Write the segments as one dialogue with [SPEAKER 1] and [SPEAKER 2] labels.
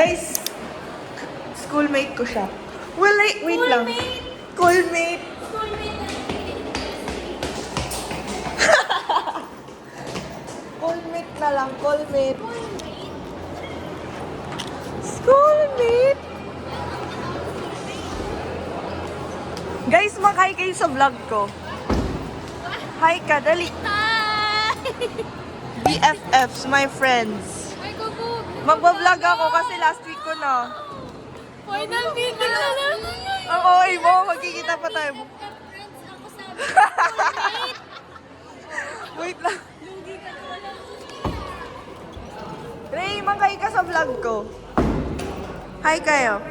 [SPEAKER 1] Guys, schoolmate ko siya. Well, wait lang. Schoolmate. Schoolmate na lang, schoolmate. Schoolmate. Guys, mag-hi kayo sa vlog ko. Hi ka, dali.
[SPEAKER 2] Hi!
[SPEAKER 1] BFFs, my friends. Magbablog ako kasi last week ko na.
[SPEAKER 2] Final video na lang.
[SPEAKER 1] Ang OA mo, magkikita pa tayo.
[SPEAKER 2] Friends ako sa schoolmate.
[SPEAKER 1] Wait lang. Ray, mag-hi ka sa vlog ko. Hi kayo.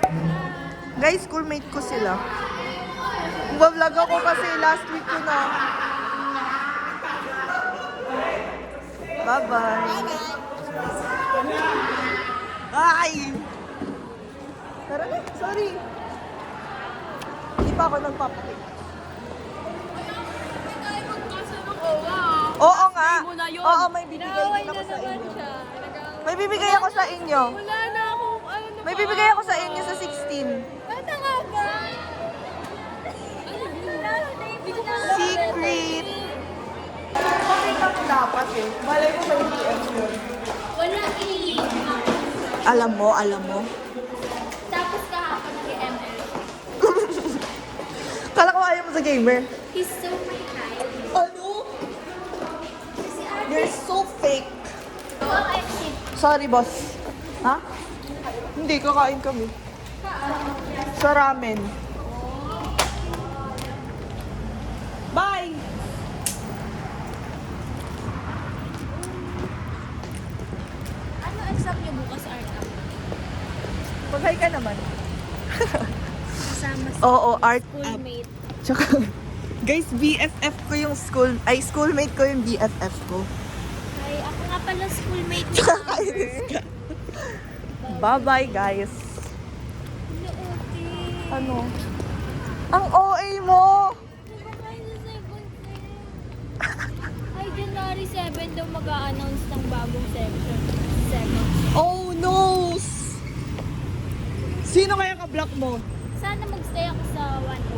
[SPEAKER 1] Guys, schoolmate ko sila. Magbablog ako kasi last week ko na. Bye-bye. Ay! Tara na, sorry. Hindi pa ako nagpapakita. Oo nga. Oo, may bibigay din ako sa inyo. May bibigay ako sa inyo.
[SPEAKER 2] Wala na akong ano na.
[SPEAKER 1] May bibigay ako sa inyo sa 16.
[SPEAKER 2] Bata nga ba?
[SPEAKER 1] Secret. Pakita mo dapat eh. Malay mo may DM yun.
[SPEAKER 2] Wala eh.
[SPEAKER 1] Alam mo.
[SPEAKER 2] Tapos kahapon nag-ML.
[SPEAKER 1] Kala ko ayaw mo sa gamer.
[SPEAKER 2] He's so my type.
[SPEAKER 1] Ano?
[SPEAKER 2] Si Ate.
[SPEAKER 1] You're so fake.
[SPEAKER 2] Bakit?
[SPEAKER 1] Sorry, boss. Ha? Hindi, kakain kami. Sa ramen. Bye!
[SPEAKER 2] Ano exam niyo bukas, Arta?
[SPEAKER 1] Mag-hi ka naman.
[SPEAKER 2] Kasama sa
[SPEAKER 1] Oo, art up.
[SPEAKER 2] schoolmate.
[SPEAKER 1] Tsaka, guys, BFF ko yung schoolmate ko yung BFF ko.
[SPEAKER 2] Ay, ako nga pala schoolmate ni
[SPEAKER 1] Kakainis ka. Bye-bye, guys. Ano? Ang OA mo!
[SPEAKER 2] Ay, January 7 daw mag-a-announce ng bagong section.
[SPEAKER 1] Oh, no! Sino kaya ka-block mo?
[SPEAKER 2] Sana magstay ako sa 1O.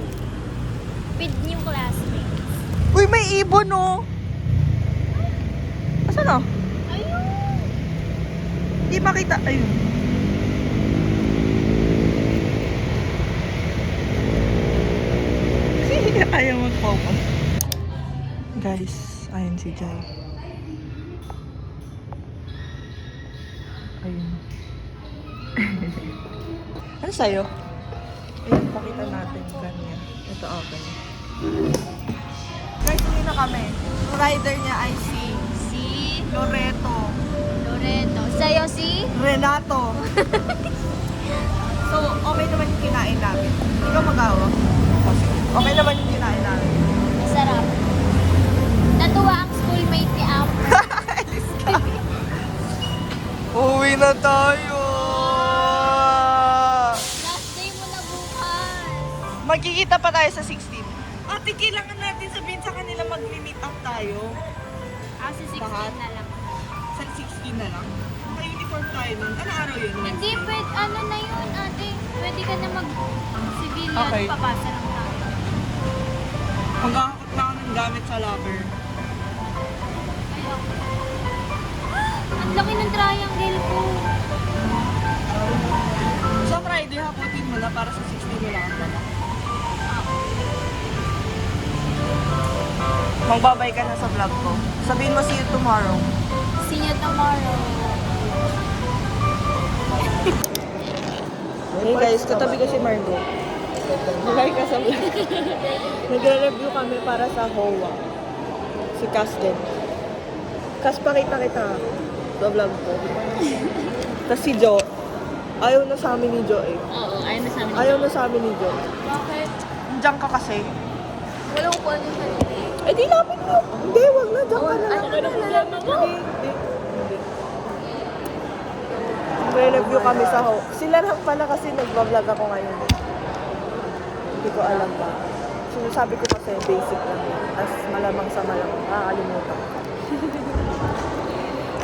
[SPEAKER 2] With new classmates.
[SPEAKER 1] Uy, may ibon, no? Asan na?
[SPEAKER 2] Ayun!
[SPEAKER 1] Hindi makita. Ayun. Ayaw mag-focus. Guys, ayun si Jai. Ayun. Ano sa'yo? Ayun, pakita natin kanya. Ito, open. Guys, hindi na kami. Yung rider niya ay si Loreto.
[SPEAKER 2] Sa'yo si?
[SPEAKER 1] Renato. So, okay naman yung kinain namin. Hindi ka mag-awa. Okay naman yung kinain namin.
[SPEAKER 2] Masarap. Natuwa ang schoolmate ni Am.
[SPEAKER 1] Uwi na tayo!
[SPEAKER 2] Last day mo na bukas.
[SPEAKER 1] Magkikita pa tayo sa 16. Ate, kailangan natin sabihin sa kanila mag-meet up tayo.
[SPEAKER 2] Sa 16
[SPEAKER 1] Lahat?
[SPEAKER 2] na lang.
[SPEAKER 1] Sa 16 na lang. Naka-uniform tayo nun. Ano araw yun?
[SPEAKER 2] Hindi, pwede, ano na yun, ate. Pwede ka na mag-civilian.
[SPEAKER 1] Okay.
[SPEAKER 2] Papasa lang tayo.
[SPEAKER 1] Magkakakot na ako ng gamit sa locker.
[SPEAKER 2] Ayun. Ang laki ng triangle ko.
[SPEAKER 1] So Friday, haputin mo na para sa 16 nila ang dala. Magbabay ka na sa vlog ko. Sabihin mo, see you tomorrow.
[SPEAKER 2] See you tomorrow.
[SPEAKER 1] Hey guys, katabi ko si Margo. Magay ka sa vlog. Nagre-review kami para sa HOA. Si Cass din. Cass, pakita kita sa vlog ko. Tapos si Jo. Ayaw na sa amin ni Jo eh.
[SPEAKER 2] Oo, ayun na sa amin.
[SPEAKER 1] Ayaw na sa amin ni Jo.
[SPEAKER 2] Bakit?
[SPEAKER 1] Diyan ka kasi.
[SPEAKER 2] Walang upuan yung sarili.
[SPEAKER 1] Eh di lapit mo. Hindi, wag na. Diyan ka na lang.
[SPEAKER 2] Ano na problema mo?
[SPEAKER 1] Hindi. Nagre-review kami sa HOA. Sila lang pala kasi nagbablog ako ngayon eh. Hindi ko alam ba. Sinasabi ko kasi basic lang yan. As malamang sa malamang. Nakakalimutan ko.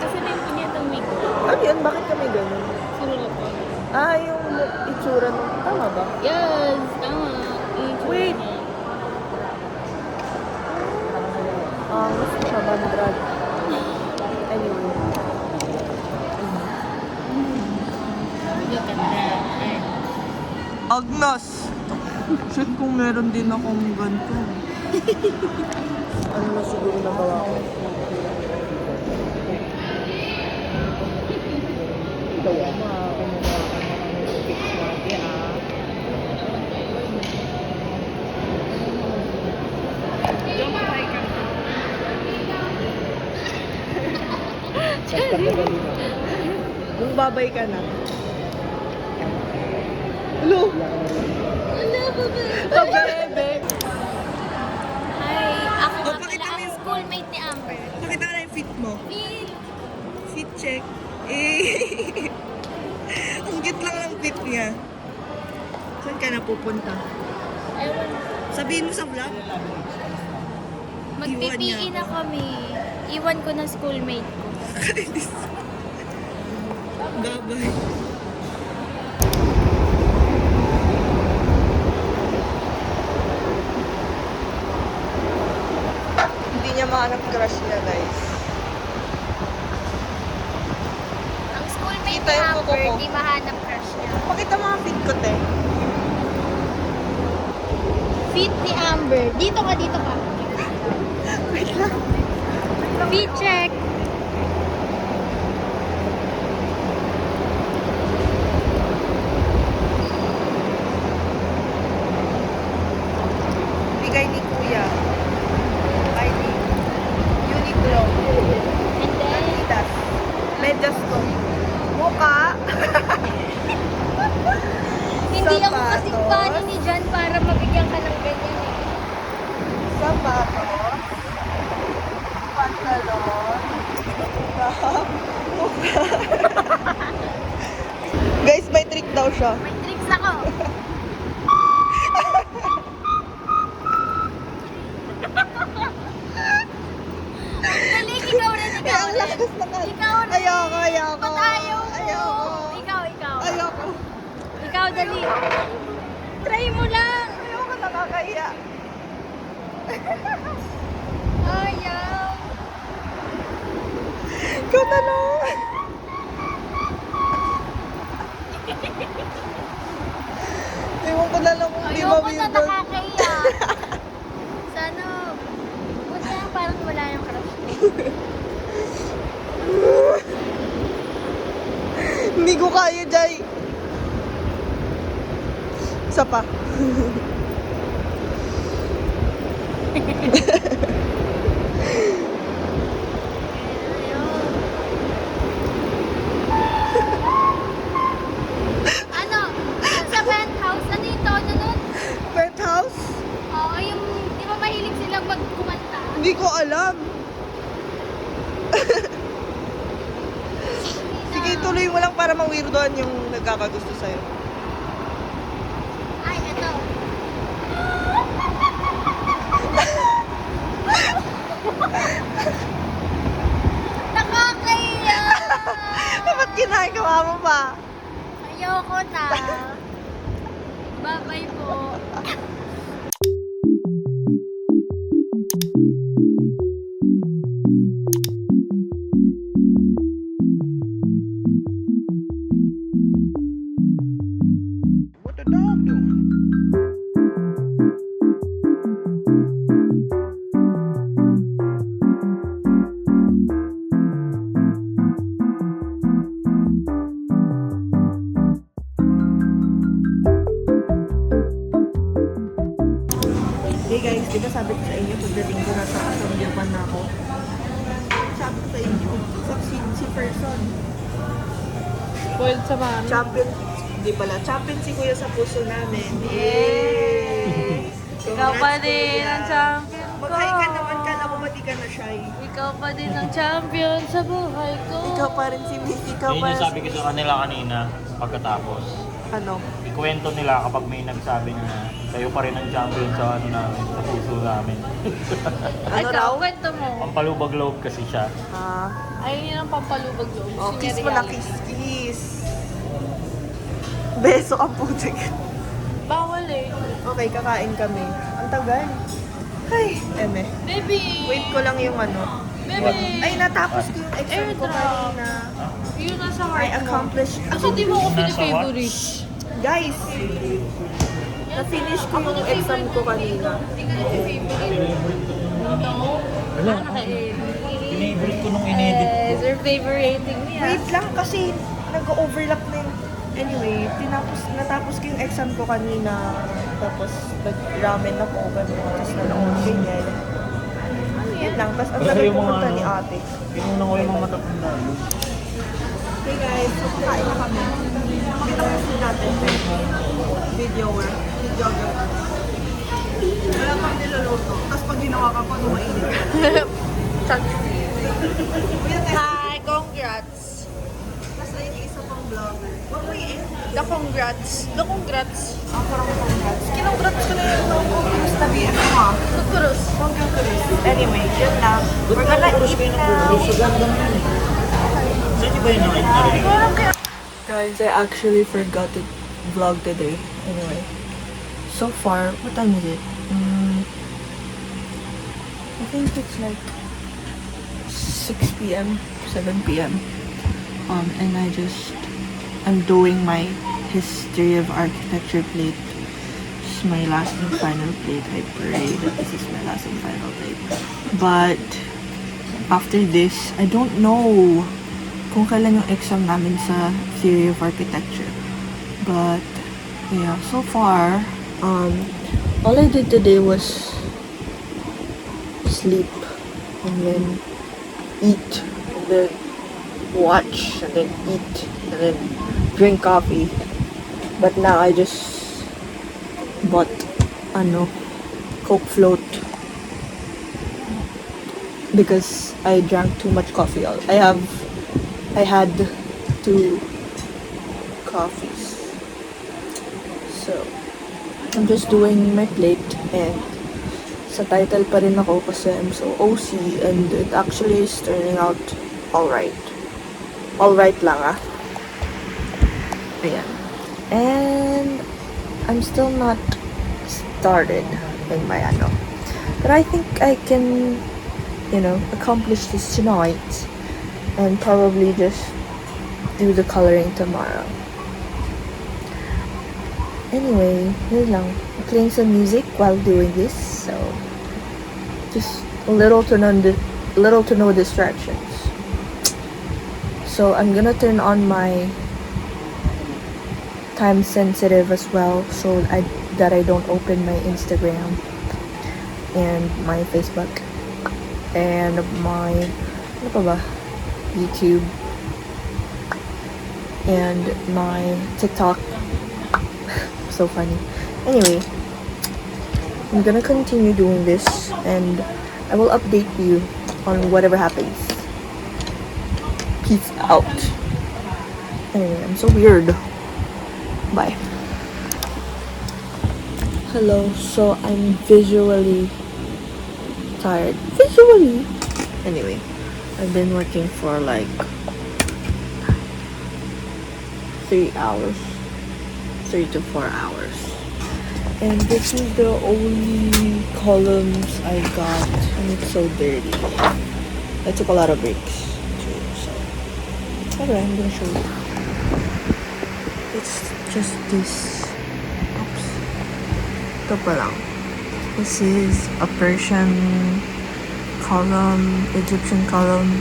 [SPEAKER 2] Kasi na yung punyetang week.
[SPEAKER 1] Ano yan? Bakit kami ganun?
[SPEAKER 2] Surulat ko.
[SPEAKER 1] itsura nung... Tama ba?
[SPEAKER 2] Yes, tama.
[SPEAKER 1] Wait. Gusto siya, bandrad. Anyway.
[SPEAKER 2] Look at that.
[SPEAKER 1] Agnes! Shit, kung meron din akong ganito. Ano na siguro nagawa ko? Kaya kumuha ka na ng fix natin, Kung babay ka na. Hello!
[SPEAKER 2] Ano ba ba?
[SPEAKER 1] Pabebe!
[SPEAKER 2] Ay, ako nga
[SPEAKER 1] Oh, pakita
[SPEAKER 2] pala
[SPEAKER 1] mo
[SPEAKER 2] ang
[SPEAKER 1] yung-
[SPEAKER 2] schoolmate ni Amber.
[SPEAKER 1] Pakita ka na yung fit mo.
[SPEAKER 2] Feel.
[SPEAKER 1] Fit check. Eh. Ang cute lang ng fit niya. Saan ka na pupunta?
[SPEAKER 2] Ewan.
[SPEAKER 1] Sabihin mo sa vlog.
[SPEAKER 2] Mag-PPE na kami. Iwan ko na schoolmate ko.
[SPEAKER 1] Babay. Hindi niya mahanap crush niya, guys.
[SPEAKER 2] Ang schoolmate
[SPEAKER 1] Kita
[SPEAKER 2] ni
[SPEAKER 1] yung kuko
[SPEAKER 2] Amber,
[SPEAKER 1] ko.
[SPEAKER 2] di mahanap crush niya.
[SPEAKER 1] Pakita mo ang fit ko, te.
[SPEAKER 2] Fit ni Amber. Dito ka, dito ka.
[SPEAKER 1] Wait lang.
[SPEAKER 2] Fit check.
[SPEAKER 1] Bigay ni Kuya. Ay, ni Uniqlo.
[SPEAKER 2] And then,
[SPEAKER 1] Adidas. Medyas ko. Mukha.
[SPEAKER 2] hindi ako kasing
[SPEAKER 1] Sapatos.
[SPEAKER 2] fan ni John para mabigyan ka ng ganyan eh.
[SPEAKER 1] Sapatos. Pantalon. Mukha. Guys, may trick daw siya.
[SPEAKER 2] May tricks ako. Galing, ikaw rin,
[SPEAKER 1] Eh,
[SPEAKER 2] ikaw
[SPEAKER 1] ang
[SPEAKER 2] rin.
[SPEAKER 1] lakas na ka.
[SPEAKER 2] Ikaw rin.
[SPEAKER 1] Ayoko.
[SPEAKER 2] Ba't ayaw mo?
[SPEAKER 1] Ayoko.
[SPEAKER 2] Ikaw, ikaw.
[SPEAKER 1] Ayoko.
[SPEAKER 2] Ikaw, dali. Try mo lang.
[SPEAKER 1] Ayoko, nakakahiya.
[SPEAKER 2] Ayaw.
[SPEAKER 1] Ikaw na lang. Ewan ko na lang kung di
[SPEAKER 2] Ayoko na
[SPEAKER 1] ma-weird.
[SPEAKER 2] nakakahiya. Sana, buti na parang wala yung crush ko.
[SPEAKER 1] Hindi ko kaya, Jai. Isa pa.
[SPEAKER 2] Ano? Sa penthouse, ano yung tono nun?
[SPEAKER 1] Penthouse?
[SPEAKER 2] Oo, yung, di ba mahilig silang magkumanta?
[SPEAKER 1] Hindi ko alam. Sige, tuloy mo lang para ma-weirdoan yung nagkakagusto sa'yo.
[SPEAKER 2] Ay, ito. Nakakahiya!
[SPEAKER 1] Ba't ginagawa mo pa?
[SPEAKER 2] Ayoko na. Bye-bye po.
[SPEAKER 3] What the dog doing?
[SPEAKER 1] Hey guys, di ba sabi ko sa inyo pagdating ko nasa Assemblyman na ako? Sabi ko sa inyo, si person.
[SPEAKER 4] Spoiled sa mami.
[SPEAKER 1] Champion, di pala, champion si Kuya sa puso namin. Yay!
[SPEAKER 4] Ikaw pa
[SPEAKER 1] Congrats,
[SPEAKER 4] din
[SPEAKER 1] Kuya.
[SPEAKER 4] ang champion ko.
[SPEAKER 1] Mag-hi ka naman, kala ko ba di ka na shy?
[SPEAKER 4] Ikaw pa din ang champion sa buhay ko.
[SPEAKER 1] Ikaw pa rin si Miss, ikaw
[SPEAKER 5] Yun
[SPEAKER 1] pa
[SPEAKER 5] yung
[SPEAKER 1] rin
[SPEAKER 5] sabi ko sa kanila kanina pagkatapos.
[SPEAKER 1] Ano?
[SPEAKER 5] Ikwento nila kapag may nagsabi na kayo pa rin ang champion sa ano namin, sa puso namin.
[SPEAKER 1] Ano
[SPEAKER 4] Ikaw,
[SPEAKER 1] raw?
[SPEAKER 4] kwento mo.
[SPEAKER 5] Pampalubag loob kasi siya.
[SPEAKER 4] Ay, yun ang pampalubag loob.
[SPEAKER 1] Oh,
[SPEAKER 4] Gusto
[SPEAKER 1] kiss
[SPEAKER 4] niya
[SPEAKER 1] mo na,
[SPEAKER 4] reality.
[SPEAKER 1] kiss. Beso ang putik.
[SPEAKER 4] Bawal eh.
[SPEAKER 1] Okay, kakain kami. Ang tagal. Ay, eme.
[SPEAKER 4] Baby!
[SPEAKER 1] Wait ko lang yung ano.
[SPEAKER 4] Baby!
[SPEAKER 1] Ay, natapos ko yung exam ko
[SPEAKER 4] Airdrop.
[SPEAKER 1] kanina.
[SPEAKER 4] Yun nasa
[SPEAKER 1] I
[SPEAKER 4] heart mo.
[SPEAKER 1] accomplished.
[SPEAKER 4] Kasi di mo ako pinafavorite.
[SPEAKER 1] Guys, na-finish ko yung exam ko kanina.
[SPEAKER 4] Hindi ka favorite. No?
[SPEAKER 5] Wala.
[SPEAKER 4] Ah, naka-edit.
[SPEAKER 5] Pinavorite ko nung inedit ko.
[SPEAKER 4] Yes, your favoriting niya.
[SPEAKER 1] Wait lang kasi nag-overlap na yung... Anyway, natapos ko yung exam ko kanina. Tapos nag-ramen na po ganun. Tapos nanood ganyan. Yan lang. Tapos ang
[SPEAKER 5] Basta
[SPEAKER 1] tagal
[SPEAKER 5] yung mga
[SPEAKER 1] pumunta
[SPEAKER 5] ano,
[SPEAKER 1] ni ate.
[SPEAKER 5] Pinuna ko yung mga matatanda.
[SPEAKER 1] Hey guys, so kakain na kami. Kita ko yung natin. Videoer. Videographer. Wala pang niluluto. Tapos pag ginawa ka pa, lumainit.
[SPEAKER 4] Hi, congrats.
[SPEAKER 1] Tapos ayun yung isa pang vlogger. Huwag mo i-end.
[SPEAKER 4] The congrats. The congrats.
[SPEAKER 1] Ang parang congrats. Kinongrats ko na yung congrats na BF mo ah.
[SPEAKER 4] Kukuros.
[SPEAKER 1] Congrats. Anyway, yun lang. We're gonna eat now.
[SPEAKER 5] Saan niyo ba yung nakita?
[SPEAKER 1] Guys, I actually forgot to vlog today. Anyway, so far, what time is it? I think it's like 6 p.m., 7 p.m. And I'm doing my History of Architecture plate. This is my last and final plate. I pray that this is my last and final plate. But, after this, I don't know kung kailan yung exam namin sa Theory of Architecture. But, yeah, so far, all I did today was sleep and then eat and then watch and then eat and then drink coffee. But now I just bought Coke float because I drank too much coffee. I had 2 coffees. So, I'm just doing my plate and sa title pa rin ako kasi I'm so OC and it actually is turning out alright. Alright lang ah. Ayan. And I'm still not started in my but I think I can, accomplish this tonight and probably just do the coloring tomorrow. Anyway, yun lang. Playing some music while doing this, so just little to no distractions. So I'm gonna turn on my time sensitive as well, so that I don't open my Instagram and my Facebook and my YouTube and my TikTok. So funny. Anyway, I'm gonna continue doing this and I will update you on whatever happens. Peace out. Anyway, I'm so weird. Bye. Hello, so I'm visually tired. Anyway, I've been working for like 3 hours. 3 to 4 hours. And this is the only columns I got, and it's so dirty. I took a lot of breaks too, so alright, I'm gonna show you. It's just this. Oops. Ito pa lang. This is a Persian column, Egyptian column,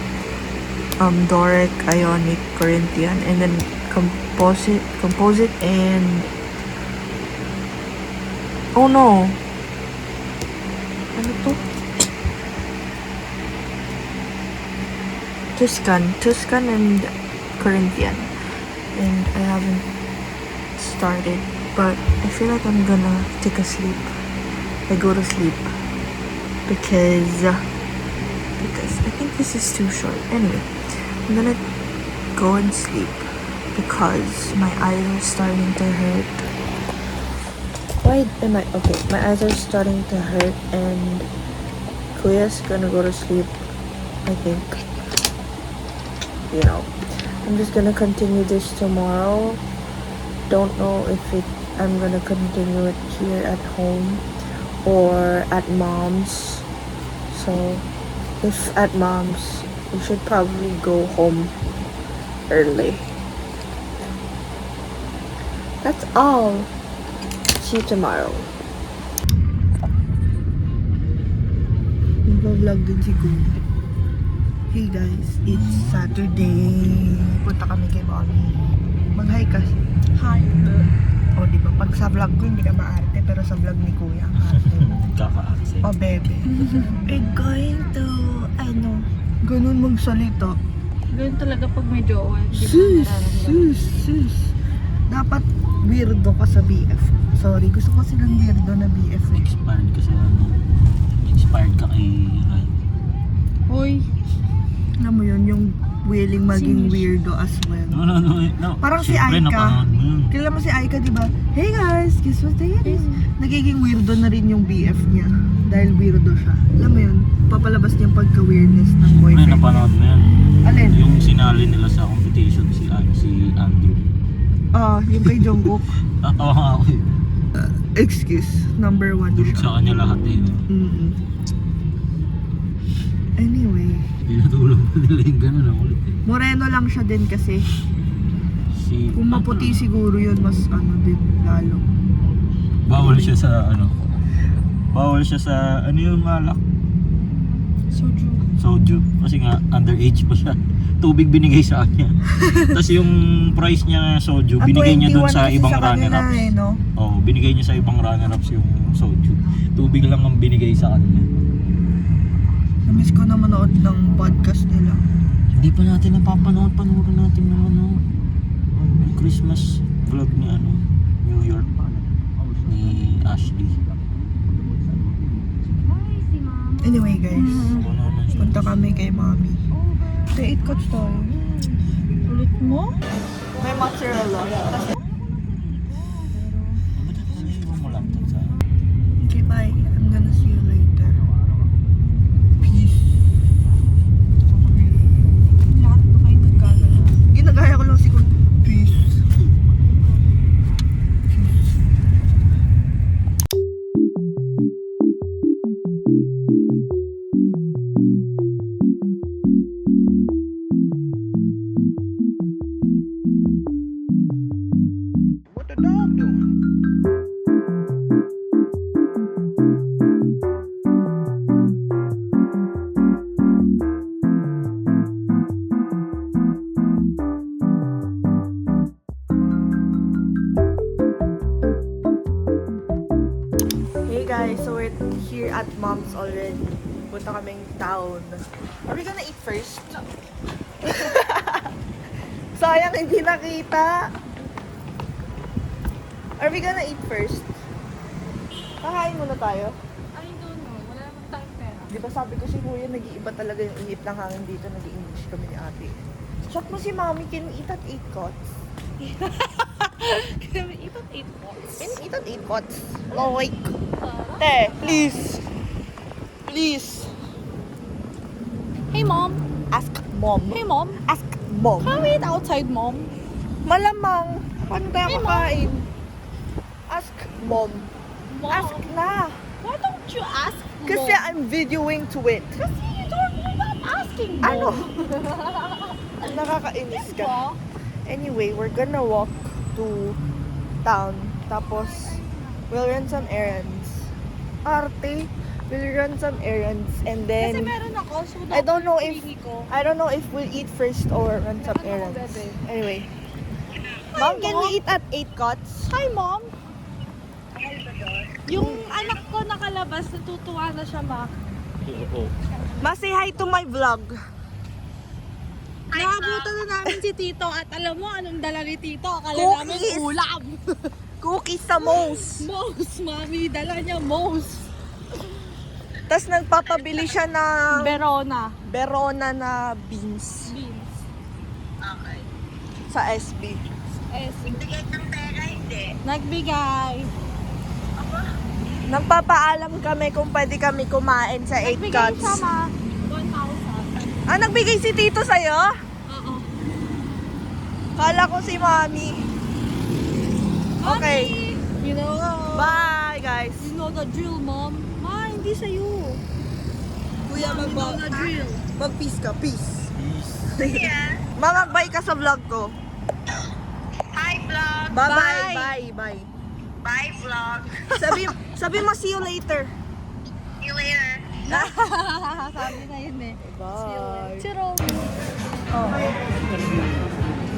[SPEAKER 1] Doric, Ionic, Corinthian, and then composite, and oh no, ano to? Tuscan and Corinthian, and I haven't started, but I feel like I'm gonna take a sleep. I go to sleep because I think this is too short. Anyway, I'm gonna go and sleep because my eyes are starting to hurt. Okay, my eyes are starting to hurt and Kuya's gonna go to sleep, I think. I'm just gonna continue this tomorrow don't know if I'm gonna continue it here at home or at mom's. So if at mom's, we should probably go home early. That's all. See you tomorrow. Nagpa-vlog din si Kuya. Hey guys, it's Saturday. Punta kami kay Mommy. Mag-hi ka. Hi. O diba, pag sa vlog ko hindi ka maarte, pero sa vlog ni Kuya, arte.
[SPEAKER 5] Kaka-accent.
[SPEAKER 1] O bebe. We're going to, ganun magsalita.
[SPEAKER 4] Ganun talaga pag may jowa.
[SPEAKER 1] Sus. Dapat weirdo ka sa BF. Sorry, gusto ko silang weirdo na BF.
[SPEAKER 5] Expired ka sa ano. Expired ka kay Ryan.
[SPEAKER 4] Hoy.
[SPEAKER 1] Alam mo yun, yung willing maging weirdo as well.
[SPEAKER 5] No.
[SPEAKER 1] Parang si
[SPEAKER 5] Siyempre,
[SPEAKER 1] Aika.
[SPEAKER 5] napanood mo yun.
[SPEAKER 1] Kilala mo si Aika, di ba? Hey guys, guess what day it is? Nagiging weirdo na rin yung BF niya. Dahil weirdo siya. Alam mo yun, papalabas niya yung pagka-weirdness ng
[SPEAKER 5] Siyempre,
[SPEAKER 1] boyfriend.
[SPEAKER 5] napanood mo yun.
[SPEAKER 1] Alin?
[SPEAKER 5] Yung sinali nila sa competition si Andrew.
[SPEAKER 1] Yung kay Jungkook.
[SPEAKER 5] Tatawa nga ako eh.
[SPEAKER 1] Excuse, number 1
[SPEAKER 5] Tulog
[SPEAKER 1] siya.
[SPEAKER 5] sa kanya lahat eh.
[SPEAKER 1] Mm-mm. Anyway,
[SPEAKER 5] Pinatulog pa nila yung gano'n. Ang ulit eh.
[SPEAKER 1] moreno lang siya din kasi.
[SPEAKER 5] Si,
[SPEAKER 1] Kung maputi siguro yun, mas din, lalo.
[SPEAKER 5] Bawal siya sa Bawal siya sa yung malak? Soju. Kasi nga underage pa siya. Tubig binigay sa kanya. Tapos yung price niya na soju, binigay niya doon sa
[SPEAKER 1] 21
[SPEAKER 5] ibang
[SPEAKER 1] kasi sa kanila
[SPEAKER 5] runner-ups.
[SPEAKER 1] no?
[SPEAKER 5] Oo, binigay niya sa ibang runner-ups yung soju. Tubig lang ang binigay sa kanya.
[SPEAKER 1] Namiss ko na manood ng podcast nila.
[SPEAKER 5] Hindi pa natin napapanood. Panoorin natin ng yung Christmas vlog ni New York ni Ashley.
[SPEAKER 1] Anyway guys,
[SPEAKER 5] Wala naman siya.
[SPEAKER 1] punta kami kay Mommy. Kaya 8 cuts tayo.
[SPEAKER 4] Ulit mo?
[SPEAKER 1] May mozzarella.
[SPEAKER 5] Ba't naiwan mo laptop sa
[SPEAKER 1] Okay, bye. I'm gonna see you later. Peace.
[SPEAKER 4] Lahat pa kayo nagkagano.
[SPEAKER 1] Ginagaya ko lang si Kuya. Peace.
[SPEAKER 3] What the dog doing?
[SPEAKER 1] Hey guys, so we're here at Mom's already. Punta kaming town. Are we gonna eat first? Sayang hindi nakita. Are we gonna eat first? Kakain muna tayo.
[SPEAKER 4] I don't know. Wala namang tayong pera.
[SPEAKER 1] Di ba sabi ko si Kuya, nag-iiba talaga yung init ng hangin dito. Nag-i-English kami ni ate. Shock mo si Mommy, can we eat at 8 cuts?
[SPEAKER 4] Can we eat at 8 pots?
[SPEAKER 1] Can we eat at 8 cuts? Like, te, please. Please.
[SPEAKER 4] Hey mom.
[SPEAKER 1] Ask mom.
[SPEAKER 4] Hey mom.
[SPEAKER 1] Ask mom.
[SPEAKER 4] Can we eat outside mom?
[SPEAKER 1] Malamang. Paano tayo
[SPEAKER 4] Hey, Mom.
[SPEAKER 1] kakain? Ask mom.
[SPEAKER 4] Mom.
[SPEAKER 1] Ask na.
[SPEAKER 4] Why don't you ask
[SPEAKER 1] Kasi
[SPEAKER 4] mom?
[SPEAKER 1] I'm videoing to it.
[SPEAKER 4] Kasi you're not asking mom.
[SPEAKER 1] Ano? Nakakainis ka.
[SPEAKER 4] Diba?
[SPEAKER 1] Anyway, we're gonna walk to town. Tapos, we'll run some errands. Arte, we'll run some errands. And
[SPEAKER 4] Kasi
[SPEAKER 1] then,
[SPEAKER 4] meron ako. So
[SPEAKER 1] I don't know if
[SPEAKER 4] pinili ko.
[SPEAKER 1] I don't know if we'll eat first or run some
[SPEAKER 4] Ano,
[SPEAKER 1] errands.
[SPEAKER 4] bebe?
[SPEAKER 1] Anyway. Mom, can we eat at 8 cuts?
[SPEAKER 4] Hi mom. Yung anak ko nakalabas, natutuwa na siya ma.
[SPEAKER 5] Oo.
[SPEAKER 1] Ma, say hi to my vlog.
[SPEAKER 4] Naabutan na namin si Tito at alam mo anong dala ni Tito? Akala namin
[SPEAKER 1] Cookies.
[SPEAKER 4] ulam.
[SPEAKER 1] Cookies sa Moe's.
[SPEAKER 4] Mouse, mami. Dala niya mouse.
[SPEAKER 1] Tapos nagpapabili siya ng
[SPEAKER 4] Verona.
[SPEAKER 1] Verona na beans
[SPEAKER 4] Beans.
[SPEAKER 1] sa SB.
[SPEAKER 4] Nagbigay ng pera, hindi. Nagbigay.
[SPEAKER 1] Nagpapaalam kami kung pwede kami kumain sa 8
[SPEAKER 4] Nagbigay
[SPEAKER 1] cuts.
[SPEAKER 4] siya ma. 1,000.
[SPEAKER 1] Ah, nagbigay si Tito sa'yo?
[SPEAKER 4] Oo.
[SPEAKER 1] Kala ko si Mami. Okay.
[SPEAKER 4] You know,
[SPEAKER 1] Bye, guys.
[SPEAKER 4] you know the drill, mom. Ma, hindi sa'yo.
[SPEAKER 1] Kuya,
[SPEAKER 4] You know the drill.
[SPEAKER 1] mag-peace ka. Peace. Mag-bye ka sa vlog ko.
[SPEAKER 2] Hi, vlog.
[SPEAKER 1] Bye-bye. Bye. Bye.
[SPEAKER 2] Bye, vlog.
[SPEAKER 1] Sabi mo, see you later.
[SPEAKER 2] See you later.
[SPEAKER 4] Sabi na yun eh.
[SPEAKER 1] Bye.
[SPEAKER 4] Chiro.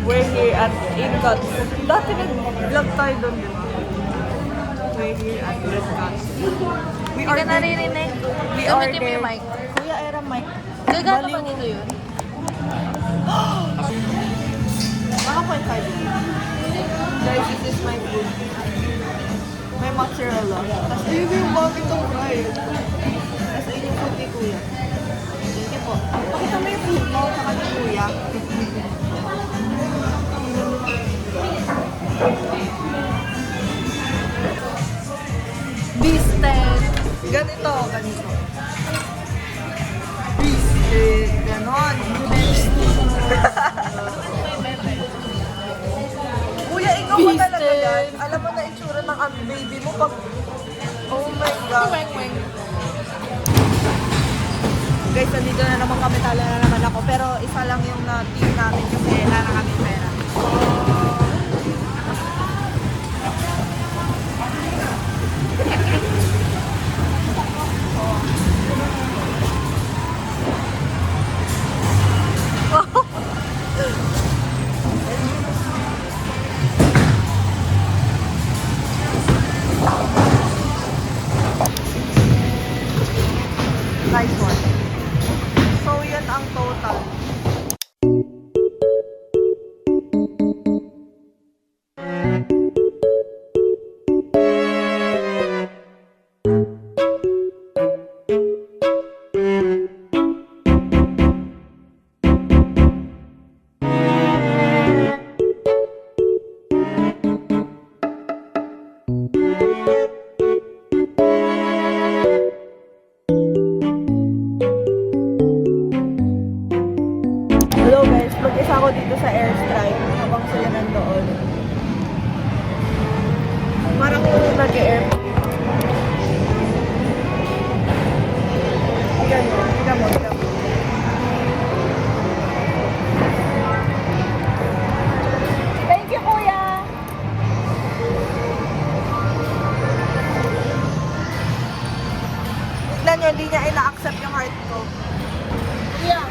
[SPEAKER 1] We're here at Incots. Dati nag-vlog tayo doon, di ba? We're here at Incots. We
[SPEAKER 4] Hindi ka naririnig.
[SPEAKER 1] We
[SPEAKER 4] Gamitin mo
[SPEAKER 1] ordered.
[SPEAKER 4] yung mic.
[SPEAKER 1] Kuya, era mic.
[SPEAKER 4] Gagana
[SPEAKER 1] Baliw.
[SPEAKER 4] pa dito yun.
[SPEAKER 1] Mga 0.5. Guys, this is my food. May mozzarella. Tapos ayun yung bakit ang fried. Tapos ayun yung food ni Kuya. Thank you po. Pakita mo yung food mo sa ni Kuya.
[SPEAKER 4] Bistek.
[SPEAKER 1] Ganito. Biscuit. Ganon. Kuya, ikaw ba talaga yan? Alam mo na itsura ng baby mo pag... Oh my God.
[SPEAKER 4] Weng-weng.
[SPEAKER 1] Guys, nandito na naman kami, tala na naman ako. Pero isa lang yung team namin kasi wala na kami pera. Nice one. So, yan ang total. Hello guys, mag-isa ako dito sa airstrike habang sila nandoon. Parang nag-air. Tignan mo. Thank you, Kuya! Tignan nyo, hindi niya ina-accept yung heart ko.
[SPEAKER 4] Yeah.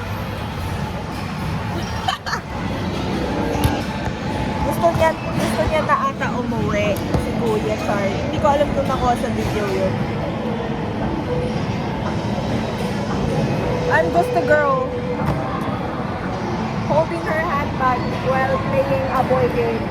[SPEAKER 1] Gusto niya na ata umuwi si Kuya Char. Hindi ko alam kung nakuha sa video yun. I'm just a girl holding her handbag while playing a boy game.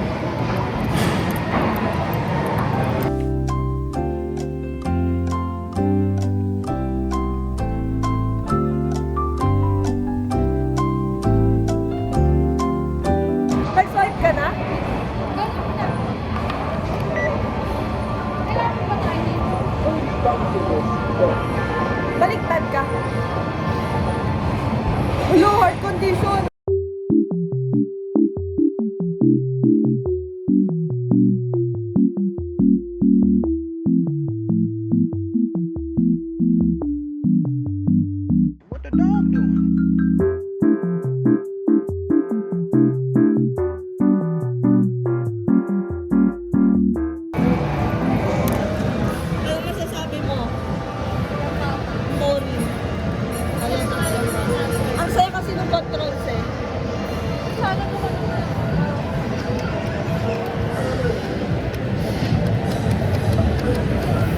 [SPEAKER 1] Nag-swipe ka na? Baliktad ka. Hello, heart condition.
[SPEAKER 3] What the dog doing?
[SPEAKER 1] Ano masasabi mo? Sorry. Ang saya kasi ng controls eh.
[SPEAKER 4] Sana naman.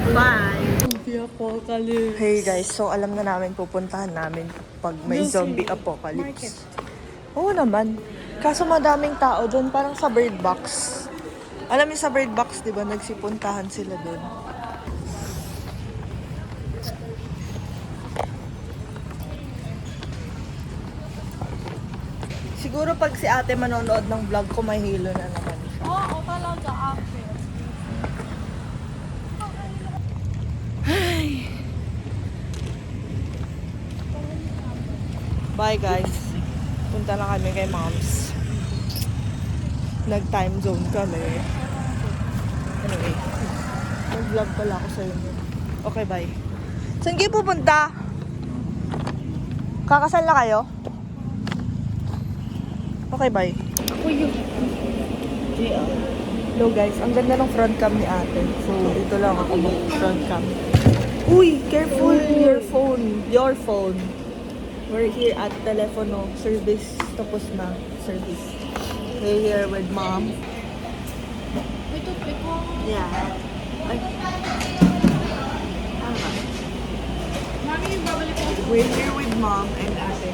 [SPEAKER 1] Bye!
[SPEAKER 4] Hindi apocalypse.
[SPEAKER 1] Hey guys, so alam na namin pupuntahan namin pag may zombie apocalypse. Oo naman. Kaso madaming tao doon, parang sa bird box. Alam niyo sa bird box, di ba, nagsipuntahan sila doon. Siguro pag si ate manonood ng vlog ko, may hilo na naman siya.
[SPEAKER 4] Oo, talaga. After.
[SPEAKER 1] Bye guys. Punta na kami kay moms. Nag-time zone kami. Anyway, mag-vlog pala ako sa inyo. Okay, bye. Saan kayo pupunta? Kakasal na kayo? Okay, bye. Hello guys, ang ganda ng front cam ni ate. So, dito lang ako mag-front cam. Uy, careful your phone. Your phone. We're here at telephone service. Tapos na service. We're here with mom.
[SPEAKER 2] May toothpick ko.
[SPEAKER 1] Yeah. Ay. Ano ba?
[SPEAKER 2] Mami, babalik ko.
[SPEAKER 1] We're here with mom and ate.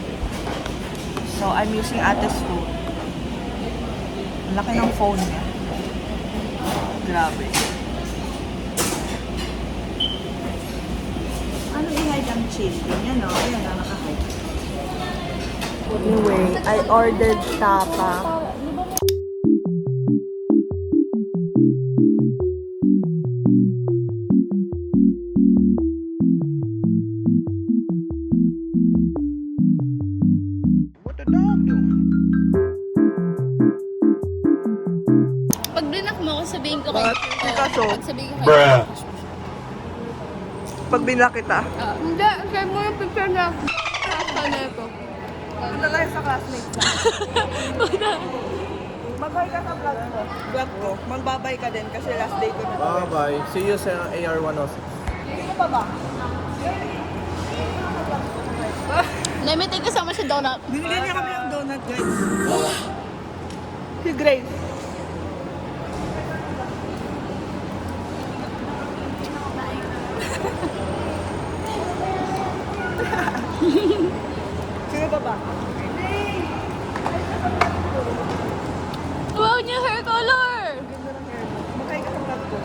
[SPEAKER 1] So, I'm using ate's phone. Ang laki ng phone niya. Grabe. Ano i-hide ang chill? Yan o. Ayan na, naka-hide. Anyway, I ordered tapa.
[SPEAKER 3] What the dog doing?
[SPEAKER 2] Pag blinak mo ako, sabihin ko kayo.
[SPEAKER 1] Bakit? Picasso.
[SPEAKER 2] Pag sabihin ko kayo.
[SPEAKER 1] Pag binak kita.
[SPEAKER 2] Hindi, kaya mo yung picture na. Nasa na ito.
[SPEAKER 1] Punta tayo sa classmates na. Mag-hi ka sa vlog ko. Vlog ko. Magbabay ka din kasi last day ko na.
[SPEAKER 6] Bye-bye. See you sa AR106.
[SPEAKER 1] Sino pa ba?
[SPEAKER 2] Namitin kasama si Donut.
[SPEAKER 1] Binigyan niya kami ng donut, guys. Si Grace. Sino pa ba?
[SPEAKER 2] Wow, new hair color!
[SPEAKER 1] Ganda ng hair mo. Mag-hi ka sa vlog ko.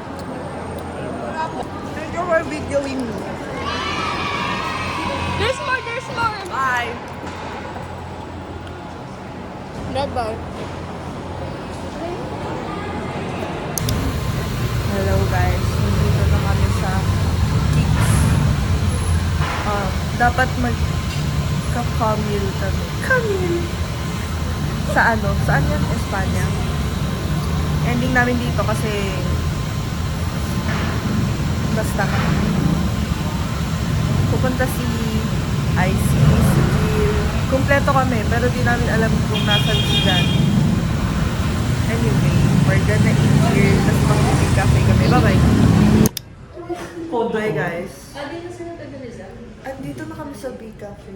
[SPEAKER 1] Thank you for videoing me.
[SPEAKER 2] There's more, there's more!
[SPEAKER 1] Bye!
[SPEAKER 2] Red bar.
[SPEAKER 1] Hello guys, nandito na kami sa Kicks. Dapat mag-Camille kami. Camille! Sa ano? Saan yan? Espanya. Ending namin dito kasi basta pupunta si IC, si Jill. Kumpleto kami, pero di namin alam kung nasan si Dan. Anyway, we're gonna eat here. Tapos mag-eat cafe kami. Bye-bye! Hi guys. Andito na kami sa Big Cafe.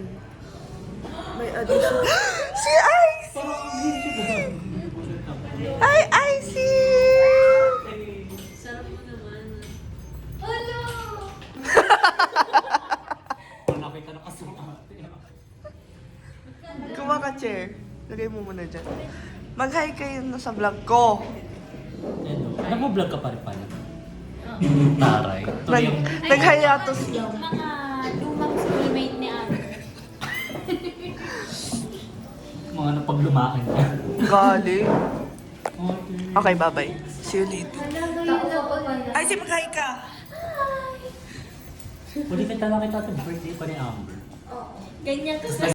[SPEAKER 1] May addition. Si Icy! Hi, Icy! Kuha ka chair. Lagay mo muna dyan. Mag-hi kayo na sa vlog ko.
[SPEAKER 5] Ano mo vlog ka pa rin pala? Taray.
[SPEAKER 1] Nag-hiatus lang.
[SPEAKER 2] Mga lumang schoolmate ni Ate.
[SPEAKER 5] Mga napaglumakan ka.
[SPEAKER 1] Gali. Okay, bye-bye. See you later. Ay, si mag-hi ka.
[SPEAKER 5] Uli kita lang kita ito. Birthday pa ni Amber.
[SPEAKER 2] Ganyan kasi.